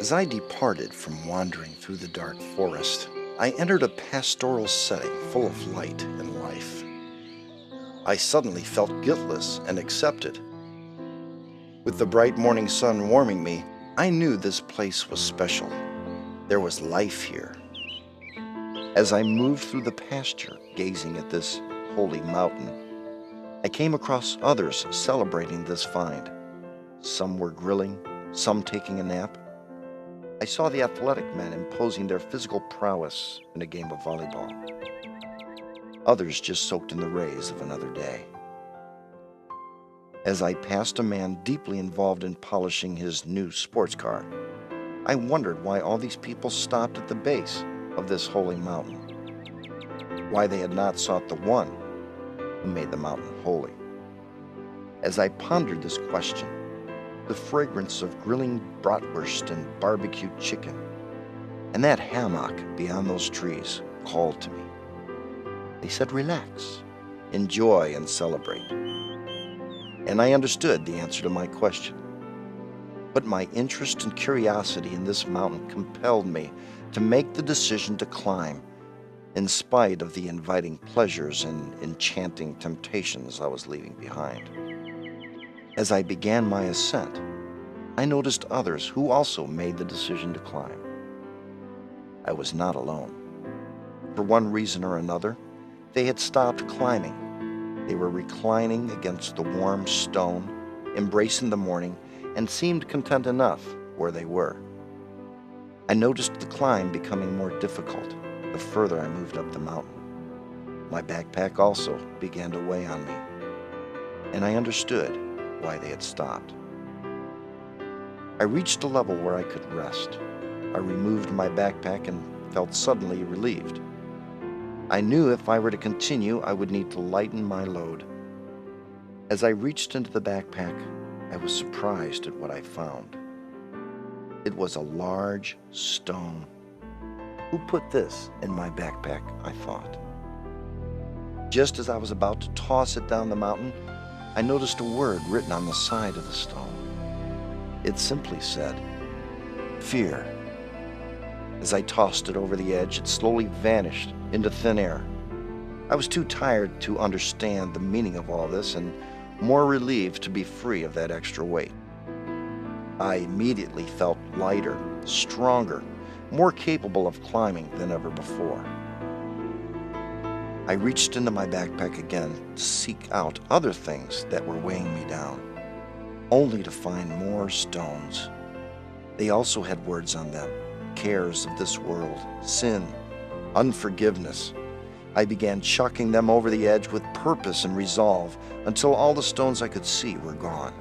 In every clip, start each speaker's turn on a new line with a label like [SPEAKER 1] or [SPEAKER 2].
[SPEAKER 1] As I departed from wandering through the dark forest, I entered a pastoral setting full of light and life. I suddenly felt guiltless and accepted. With the bright morning sun warming me, I knew this place was special. There was life here. As I moved through the pasture, gazing at this holy mountain, I came across others celebrating this find. Some were grilling, some taking a nap. I saw the athletic men imposing their physical prowess in a game of volleyball. Others just soaked in the rays of another day. As I passed a man deeply involved in polishing his new sports car, I wondered why all these people stopped at the base of this holy mountain, why they had not sought the one who made the mountain holy. As I pondered this question, the fragrance of grilling bratwurst and barbecued chicken, and that hammock beyond those trees called to me. They said, "Relax, enjoy, and celebrate." And I understood the answer to my question. But my interest and curiosity in this mountain compelled me to make the decision to climb, in spite of the inviting pleasures and enchanting temptations I was leaving behind. As I began my ascent, I noticed others who also made the decision to climb. I was not alone. For one reason or another, they had stopped climbing. They were reclining against the warm stone, embracing the morning, and seemed content enough where they were. I noticed the climb becoming more difficult the further I moved up the mountain. My backpack also began to weigh on me, and I understood why they had stopped. I reached a level where I could rest. I removed my backpack and felt suddenly relieved. I knew if I were to continue, I would need to lighten my load. As I reached into the backpack, I was surprised at what I found. It was a large stone. Who put this in my backpack, I thought. Just as I was about to toss it down the mountain, I noticed a word written on the side of the stone. It simply said, "Fear." As I tossed it over the edge, it slowly vanished into thin air. I was too tired to understand the meaning of all this and more relieved to be free of that extra weight. I immediately felt lighter, stronger, more capable of climbing than ever before. I reached into my backpack again to seek out other things that were weighing me down, only to find more stones. They also had words on them, cares of this world, sin, unforgiveness. I began chucking them over the edge with purpose and resolve until all the stones I could see were gone.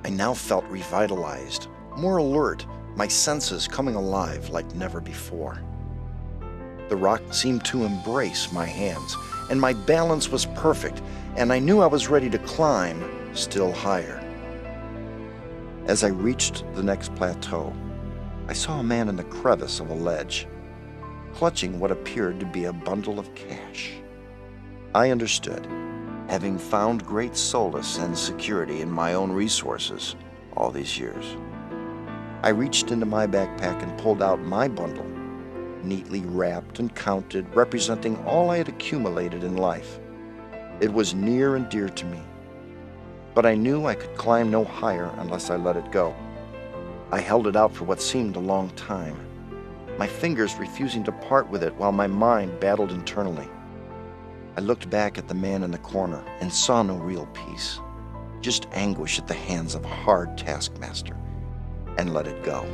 [SPEAKER 1] I now felt revitalized, more alert, my senses coming alive like never before. The rock seemed to embrace my hands, and my balance was perfect, and I knew I was ready to climb still higher. As I reached the next plateau, I saw a man in the crevice of a ledge, clutching what appeared to be a bundle of cash. I understood, having found great solace and security in my own resources all these years. I reached into my backpack and pulled out my bundle, neatly wrapped and counted, representing all I had accumulated in life. It was near and dear to me, but I knew I could climb no higher unless I let it go. I held it out for what seemed a long time, my fingers refusing to part with it while my mind battled internally. I looked back at the man in the corner and saw no real peace, just anguish at the hands of a hard taskmaster, and let it go.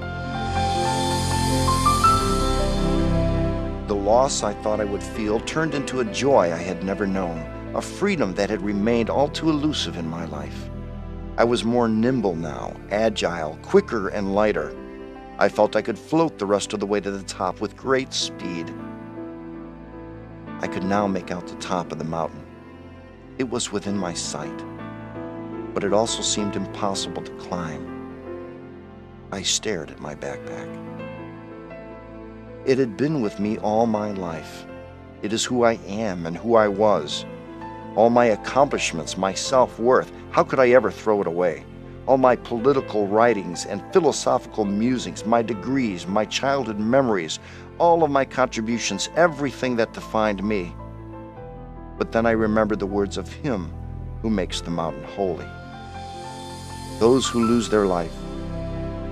[SPEAKER 1] The loss I thought I would feel turned into a joy I had never known, a freedom that had remained all too elusive in my life. I was more nimble now, agile, quicker, and lighter. I felt I could float the rest of the way to the top with great speed. I could now make out the top of the mountain. It was within my sight, but it also seemed impossible to climb. I stared at my backpack. It had been with me all my life. It is who I am and who I was. All my accomplishments, my self-worth, how could I ever throw it away? All my political writings and philosophical musings, my degrees, my childhood memories, all of my contributions, everything that defined me. But then I remembered the words of Him who makes the mountain holy. Those who lose their life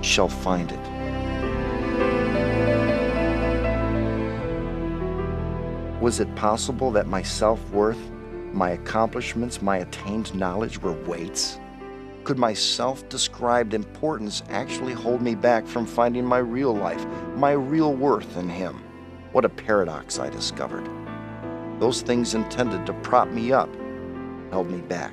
[SPEAKER 1] shall find it. Was it possible that my self-worth, my accomplishments, my attained knowledge were weights? Could my self-described importance actually hold me back from finding my real life, my real worth in Him? What a paradox I discovered. Those things intended to prop me up held me back.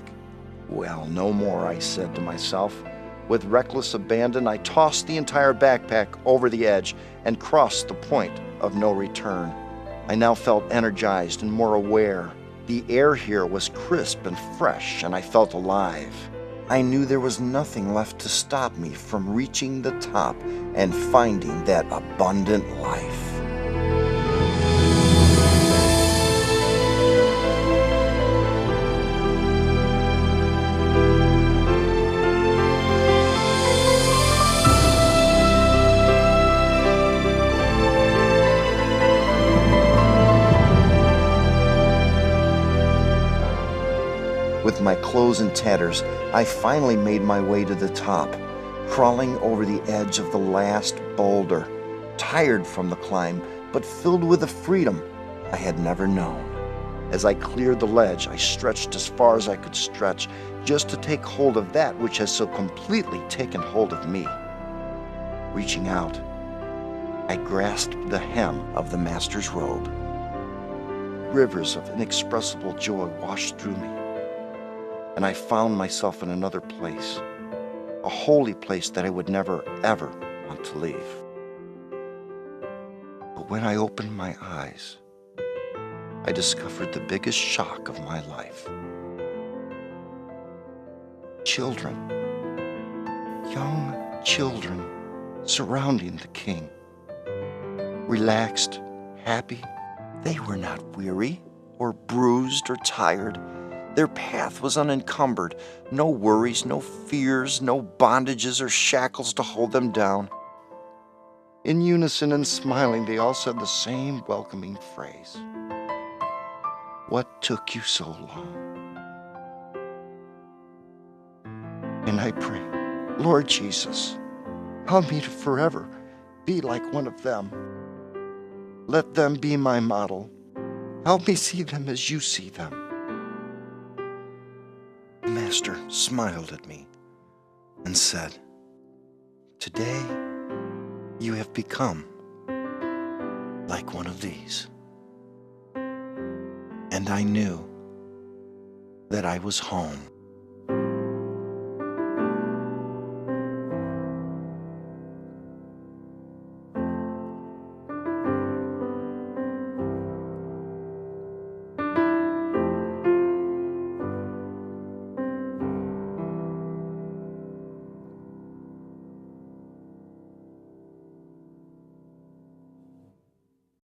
[SPEAKER 1] Well, no more, I said to myself. With reckless abandon, I tossed the entire backpack over the edge and crossed the point of no return. I now felt energized and more aware. The air here was crisp and fresh, and I felt alive. I knew there was nothing left to stop me from reaching the top and finding that abundant life. With my clothes in tatters, I finally made my way to the top, crawling over the edge of the last boulder, tired from the climb, but filled with a freedom I had never known. As I cleared the ledge, I stretched as far as I could stretch, just to take hold of that which has so completely taken hold of me. Reaching out, I grasped the hem of the Master's robe. Rivers of inexpressible joy washed through me, and I found myself in another place, a holy place that I would never, ever want to leave. But when I opened my eyes, I discovered the biggest shock of my life. Children, young children surrounding the King. Relaxed, happy, they were not weary or bruised or tired. Their path was unencumbered, no worries, no fears, no bondages or shackles to hold them down. In unison and smiling, they all said the same welcoming phrase. "What took you so long?" And I pray, Lord Jesus, help me to forever be like one of them. Let them be my model. Help me see them as you see them. The Master smiled at me and said, "Today you have become like one of these." And I knew that I was home.